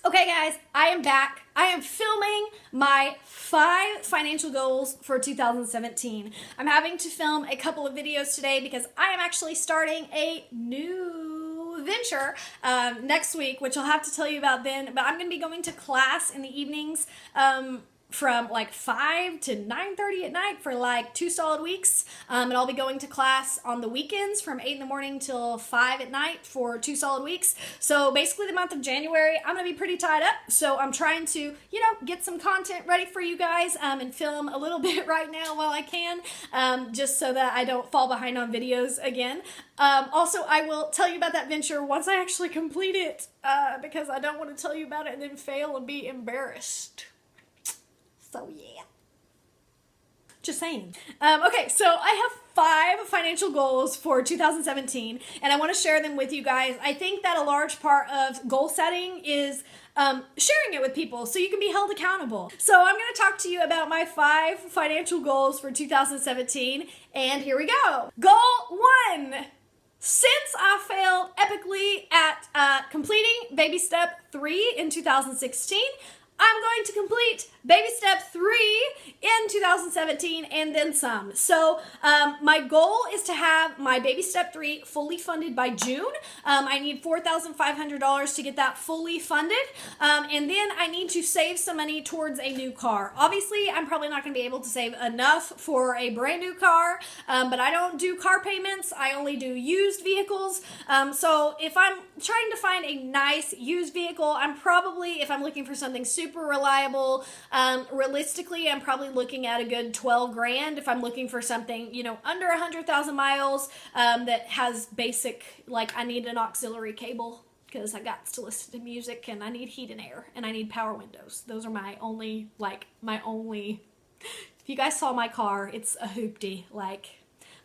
Okay guys, I am back. I am filming my 5 financial goals for 2017. I'm having to film a couple of videos today because I am actually starting a new venture next week, which I'll have to tell you about then. But I'm going to be going to class in the evenings from like 5 to 9:30 at night for like 2 solid weeks. And I'll be going to class on the weekends from 8 in the morning till 5 at night for 2 solid weeks. So basically the month of January, I'm going to be pretty tied up. So I'm trying to, get some content ready for you guys and film a little bit right now while I can, just so that I don't fall behind on videos again. Also, I will tell you about that venture once I actually complete it, because I don't want to tell you about it and then fail and be embarrassed. So yeah, just saying. Okay, so I have 5 financial goals for 2017, and I want to share them with you guys. I think that a large part of goal setting is sharing it with people so you can be held accountable. So I'm going to talk to you about my 5 financial goals for 2017, and here we go. Goal 1. Since I failed epically at completing baby step 3 in 2016, I'm going to complete baby step 3 in 2017 and then some. So my goal is to have my baby step 3 fully funded by June. I need $4,500 to get that fully funded. And then I need to save some money towards a new car. Obviously, I'm probably not going to be able to save enough for a brand new car, but I don't do car payments. I only do used vehicles. So if I'm trying to find a nice used vehicle, I'm probably, if I'm looking for something super reliable, realistically, I'm probably looking at a good 12 grand if I'm looking for something, under 100,000 miles, that has basic, like I need an auxiliary cable because I got to listen to music and I need heat and air and I need power windows. Those are my only, if you guys saw my car, it's a hoopty,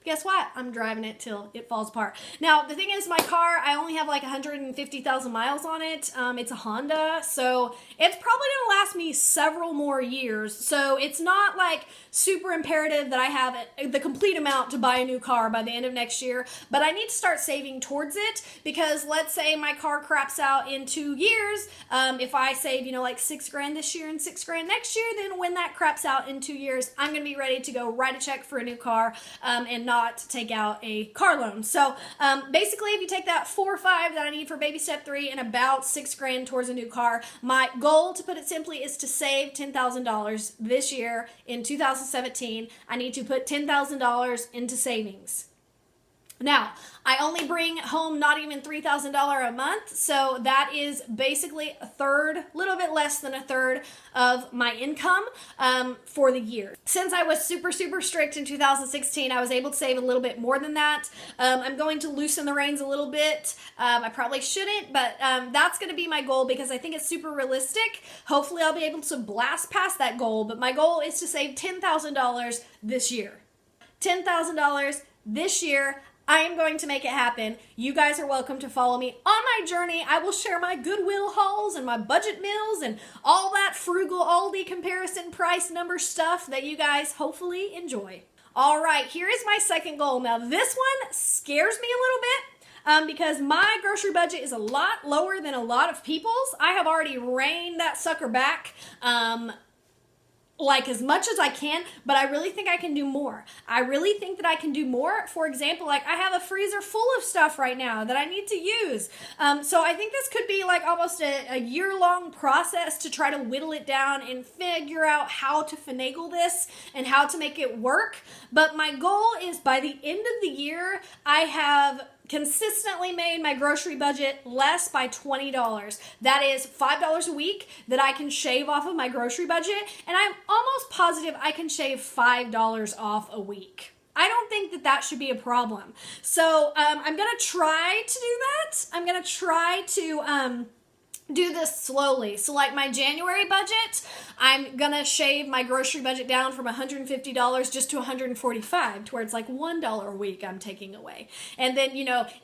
guess what? I'm driving it till it falls apart. Now, the thing is, my car, I only have like 150,000 miles on it. It's a Honda, so it's probably going to last me several more years. So it's not like super imperative that I have the complete amount to buy a new car by the end of next year, but I need to start saving towards it because let's say my car craps out in 2 years. If I save, like 6 grand this year and 6 grand next year, then when that craps out in 2 years, I'm going to be ready to go write a check for a new car and not take out a car loan. So basically, if you take that 4 or 5 that I need for baby step 3 and about 6 grand towards a new car, my goal, to put it simply, is to save $10,000 this year in 2017. I need to put $10,000 into savings. Now, I only bring home not even $3,000 a month, so that is basically a third, little bit less than a third of my income for the year. Since I was super, super strict in 2016, I was able to save a little bit more than that. I'm going to loosen the reins a little bit. I probably shouldn't, but that's going to be my goal because I think it's super realistic. Hopefully, I'll be able to blast past that goal, but my goal is to save $10,000 this year. $10,000 this year. I am going to make it happen. You guys are welcome to follow me on my journey. I will share my Goodwill hauls and my budget meals and all that frugal Aldi comparison price number stuff that you guys hopefully enjoy. All right, here is my second goal. Now, this one scares me a little bit because my grocery budget is a lot lower than a lot of people's. I have already reined that sucker back as much as I can, but I really think I can do more. I really think that I can do more. For example, I have a freezer full of stuff right now that I need to use. So I think this could be almost a year-long process to try to whittle it down and figure out how to finagle this and how to make it work. But my goal is by the end of the year, I have consistently made my grocery budget less by $20. That is $5 a week that I can shave off of my grocery budget, and I'm almost positive I can shave $5 off a week. I don't think that that should be a problem. So I'm going to try to do that. I'm going to try to do this slowly. So my January budget, I'm gonna shave my grocery budget down from $150 just to $145, to where it's $1 a week I'm taking away. And then,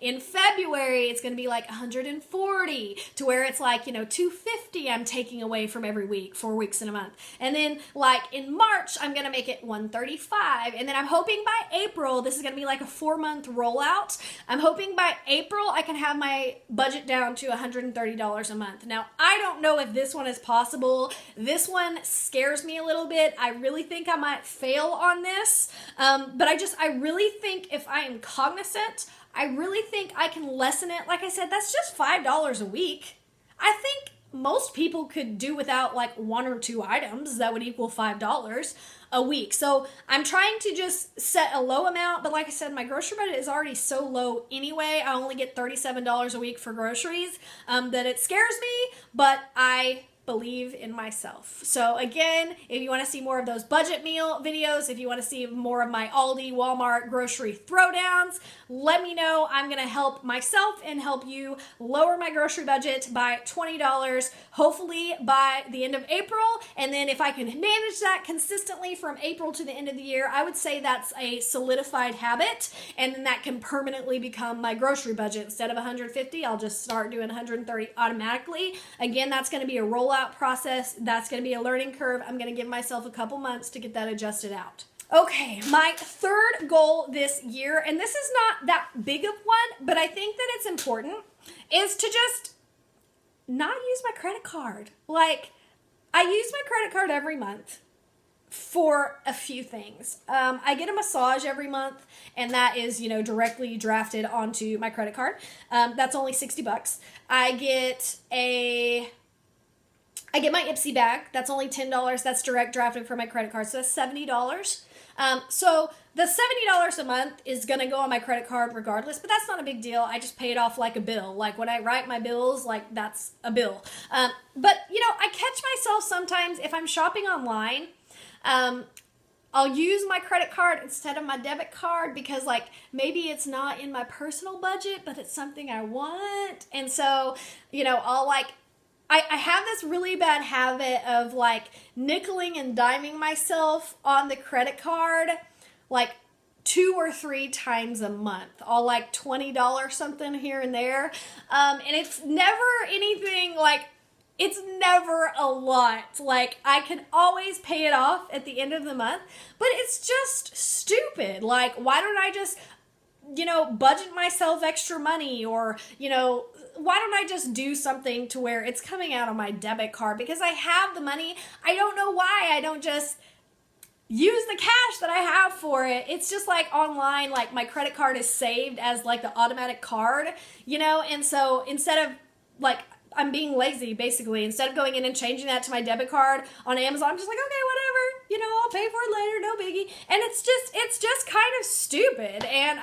in February, it's gonna be $140, to where it's $250. $150 I'm taking away from every week, 4 weeks in a month. And then like in March, I'm going to make it $135. And then I'm hoping by April, this is going to be like a 4-month rollout. I'm hoping by April, I can have my budget down to $130 a month. Now, I don't know if this one is possible. This one scares me a little bit. I really think I might fail on this. But I really think if I am cognizant, I really think I can lessen it. Like I said, that's just $5 a week. I think most people could do without like 1 or 2 items that would equal $5 a week. So I'm trying to just set a low amount, but like I said, my grocery budget is already so low anyway. I only get $37 a week for groceries, that it scares me, but I believe in myself. So again, if you want to see more of those budget meal videos, if you want to see more of my Aldi, Walmart grocery throwdowns, let me know. I'm going to help myself and help you lower my grocery budget by $20, hopefully by the end of April. And then if I can manage that consistently from April to the end of the year, I would say that's a solidified habit. And then that can permanently become my grocery budget. Instead of $150, I'll just start doing $130 automatically. Again, that's going to be a rollout process. That's going to be a learning curve. I'm going to give myself a couple months to get that adjusted out. Okay, my third goal this year, and this is not that big of one, but I think that it's important, is to just not use my credit card. Like, I use my credit card every month for a few things. I get a massage every month, and that is, directly drafted onto my credit card. That's only $60. I get my Ipsy bag. That's only $10. That's direct drafted for my credit card. So that's $70. So the $70 a month is going to go on my credit card regardless, but that's not a big deal. I just pay it off like a bill. Like when I write my bills, like that's a bill. But I catch myself sometimes if I'm shopping online, I'll use my credit card instead of my debit card because like maybe it's not in my personal budget, but it's something I want. And so, I'll I have this really bad habit of like nickeling and diming myself on the credit card like 2 or 3 times a month. I'll like $20 something here and there. And it's never anything like, it's never a lot. Like I can always pay it off at the end of the month, but it's just stupid. Like why don't I just, budget myself extra money or, why don't I just do something to where it's coming out on my debit card because I have the money. I don't know why I don't just use the cash that I have for it. It's just like online, like my credit card is saved as like the automatic card, and so instead of like, I'm being lazy basically, instead of going in and changing that to my debit card on Amazon, I'm just like, okay, whatever, I'll pay for it later, no biggie. And it's just kind of stupid. And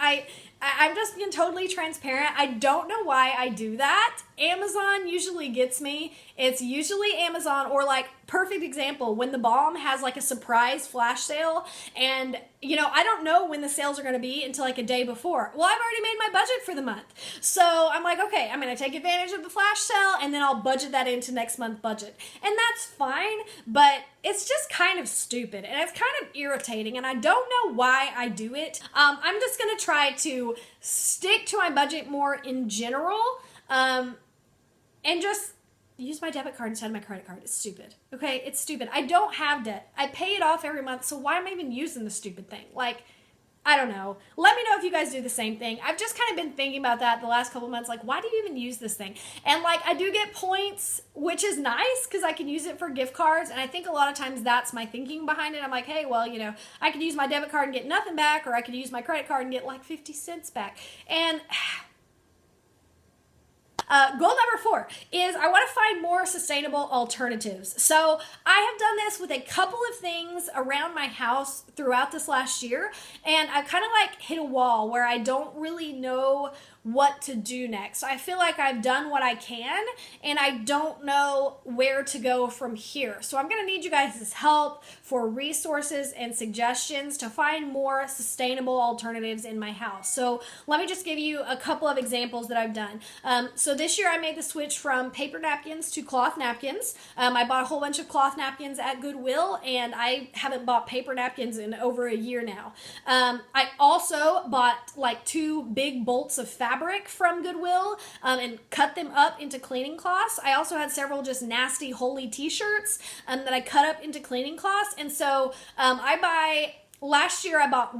I'm just being totally transparent. I don't know why I do that. Amazon usually gets me. It's usually Amazon or like perfect example when the Balm has like a surprise flash sale and I don't know when the sales are going to be until like a day before. Well, I've already made my budget for the month. So I'm like, okay, I'm going to take advantage of the flash sale and then I'll budget that into next month's budget. And that's fine, but it's just kind of stupid and it's kind of irritating and I don't know why I do it. I'm just going to try to stick to my budget more in general and just use my debit card instead of my credit card. It's stupid. Okay, it's stupid. I don't have debt. I pay it off every month, so why am I even using the stupid thing? Like, I don't know. Let me know if you guys do the same thing. I've just kind of been thinking about that the last couple months. Like, why do you even use this thing? And like, I do get points, which is nice because I can use it for gift cards. And I think a lot of times that's my thinking behind it. I'm like, hey, well, I could use my debit card and get nothing back, or I could use my credit card and get like 50 cents back. And goal number 4 is I want to find more sustainable alternatives. So I have done this with a couple of things around my house throughout this last year, and I've kind of like hit a wall where I don't really know what to do next. I feel like I've done what I can and I don't know where to go from here. So I'm going to need you guys' help for resources and suggestions to find more sustainable alternatives in my house. So let me just give you a couple of examples that I've done. So this year I made the switch from paper napkins to cloth napkins. I bought a whole bunch of cloth napkins at Goodwill and I haven't bought paper napkins in over a year now. I also bought like 2 big bolts of fabric fabric from Goodwill and cut them up into cleaning cloths. I also had several just nasty holy t-shirts that I cut up into cleaning cloths. And so last year I bought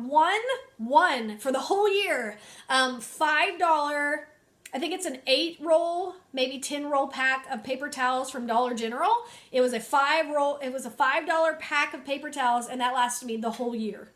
one for the whole year, $5, I think it's an 8-roll, maybe 10-roll pack of paper towels from Dollar General. It was a $5 pack of paper towels, and that lasted me the whole year.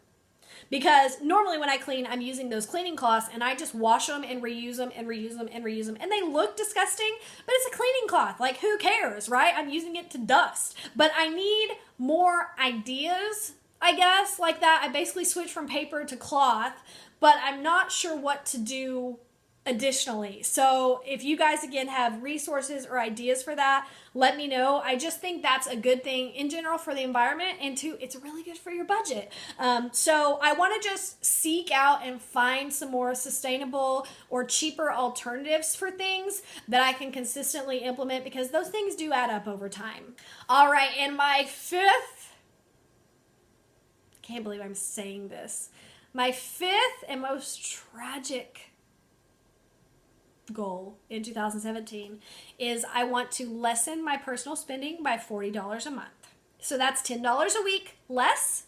Because normally when I clean, I'm using those cleaning cloths and I just wash them and reuse them and reuse them and reuse them. And they look disgusting, but it's a cleaning cloth. Like, who cares, right? I'm using it to dust. But I need more ideas, I guess, like that. I basically switched from paper to cloth, but I'm not sure what to do additionally. So if you guys again have resources or ideas for that, let me know. I just think that's a good thing in general for the environment, and two, it's really good for your budget. So I want to just seek out and find some more sustainable or cheaper alternatives for things that I can consistently implement, because those things do add up over time. All right, and my fifth, can't believe I'm saying this, my fifth and most tragic goal in 2017 is I want to lessen my personal spending by $40 a month. So that's $10 a week less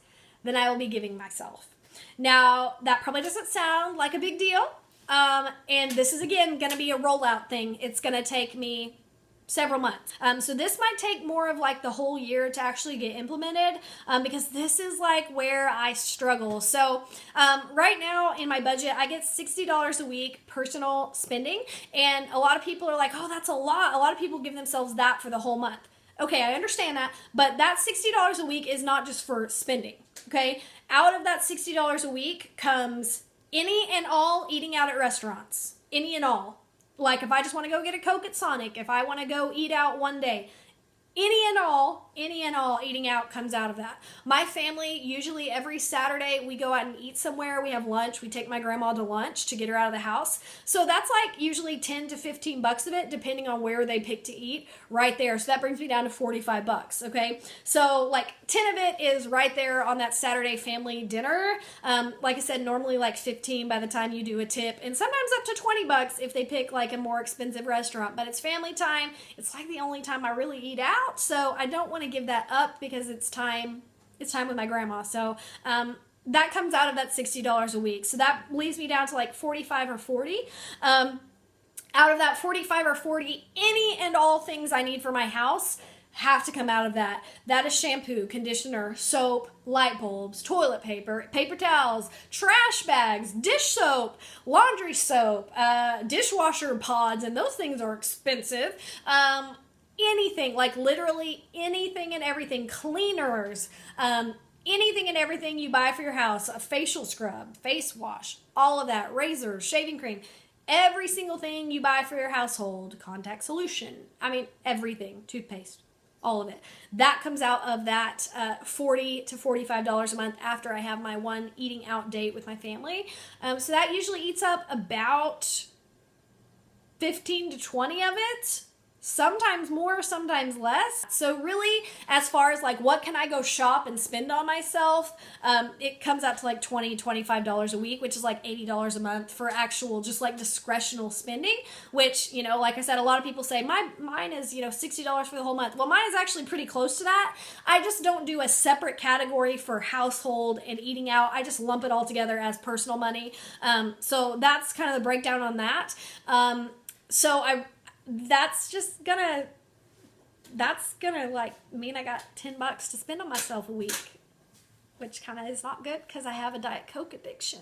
than I will be giving myself. Now, that probably doesn't sound like a big deal. And this is, again, going to be a rollout thing. It's going to take me several months. So this might take more of like the whole year to actually get implemented, because this is like where I struggle. So right now in my budget, I get $60 a week personal spending, and a lot of people are like, oh, that's a lot. A lot of people give themselves that for the whole month. Okay, I understand that, but that $60 a week is not just for spending, okay? Out of that $60 a week comes any and all eating out at restaurants, any and all. Like if I just want to go get a Coke at Sonic, if I want to go eat out one day, any and all eating out comes out of that. My family, usually every Saturday, we go out and eat somewhere. We have lunch. We take my grandma to lunch to get her out of the house. So that's like usually 10 to 15 bucks of it, depending on where they pick to eat right there. So that brings me down to 45 bucks. Okay. So like 10 of it is right there on that Saturday family dinner. Like I said, normally like 15 by the time you do a tip, and sometimes up to 20 bucks if they pick like a more expensive restaurant, but it's family time. It's like the only time I really eat out. So I don't want to give that up because it's time with my grandma. So that comes out of that $60 a week. So that leaves me down to like 45 or 40. Out of that 45 or 40, any and all things I need for my house have to come out of that. That is shampoo, conditioner, soap, light bulbs, toilet paper, paper towels, trash bags, dish soap, laundry soap, dishwasher pods, and those things are expensive. Anything, like literally anything and everything, cleaners, anything and everything you buy for your house, a facial scrub, face wash, all of that, razors, shaving cream, every single thing you buy for your household, contact solution, I mean, everything, toothpaste, all of it. That comes out of that $40 to $45 a month after I have my one eating out date with my family. So that usually eats up about 15 to 20 of it. Sometimes more, sometimes less. So really, as far as like what can I go shop and spend on myself, it comes out to like $20, $25 a week, which is like $80 a month for actual just like discretional spending, which, you know, like I said, a lot of people say mine is, you know, $60 for the whole month. Well, mine is actually pretty close to that. I just don't do a separate category for household and eating out. I just lump it all together as personal money. So that's kind of the breakdown on that. That's gonna like mean I got 10 bucks to spend on myself a week, which kind of is not good because I have a Diet Coke addiction.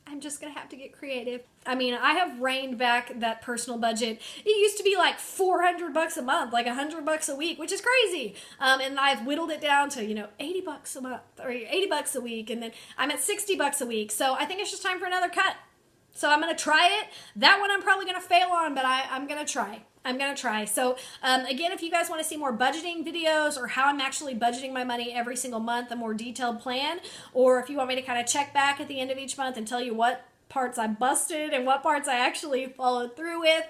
I'm just gonna have to get creative. I mean, I have reined back that personal budget. It used to be like 400 bucks a month, like 100 bucks a week, which is crazy. And I've whittled it down to, you know, 80 bucks a month or 80 bucks a week. And then I'm at 60 bucks a week. So I think it's just time for another cut. So I'm going to try it. That one I'm probably going to fail on, but I'm going to try. So again, if you guys want to see more budgeting videos or how I'm actually budgeting my money every single month, a more detailed plan, or if you want me to kind of check back at the end of each month and tell you what parts I busted and what parts I actually followed through with,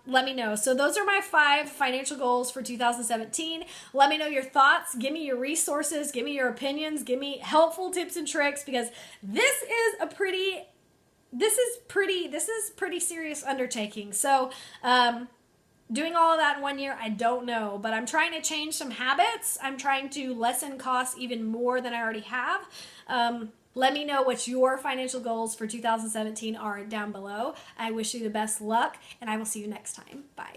let me know. So those are my 5 financial goals for 2017. Let me know your thoughts. Give me your resources. Give me your opinions. Give me helpful tips and tricks, because this is a pretty this is pretty serious undertaking. So, doing all of that in 1 year, I don't know, but I'm trying to change some habits. I'm trying to lessen costs even more than I already have. Let me know what your financial goals for 2017 are down below. I wish you the best luck, and I will see you next time. Bye.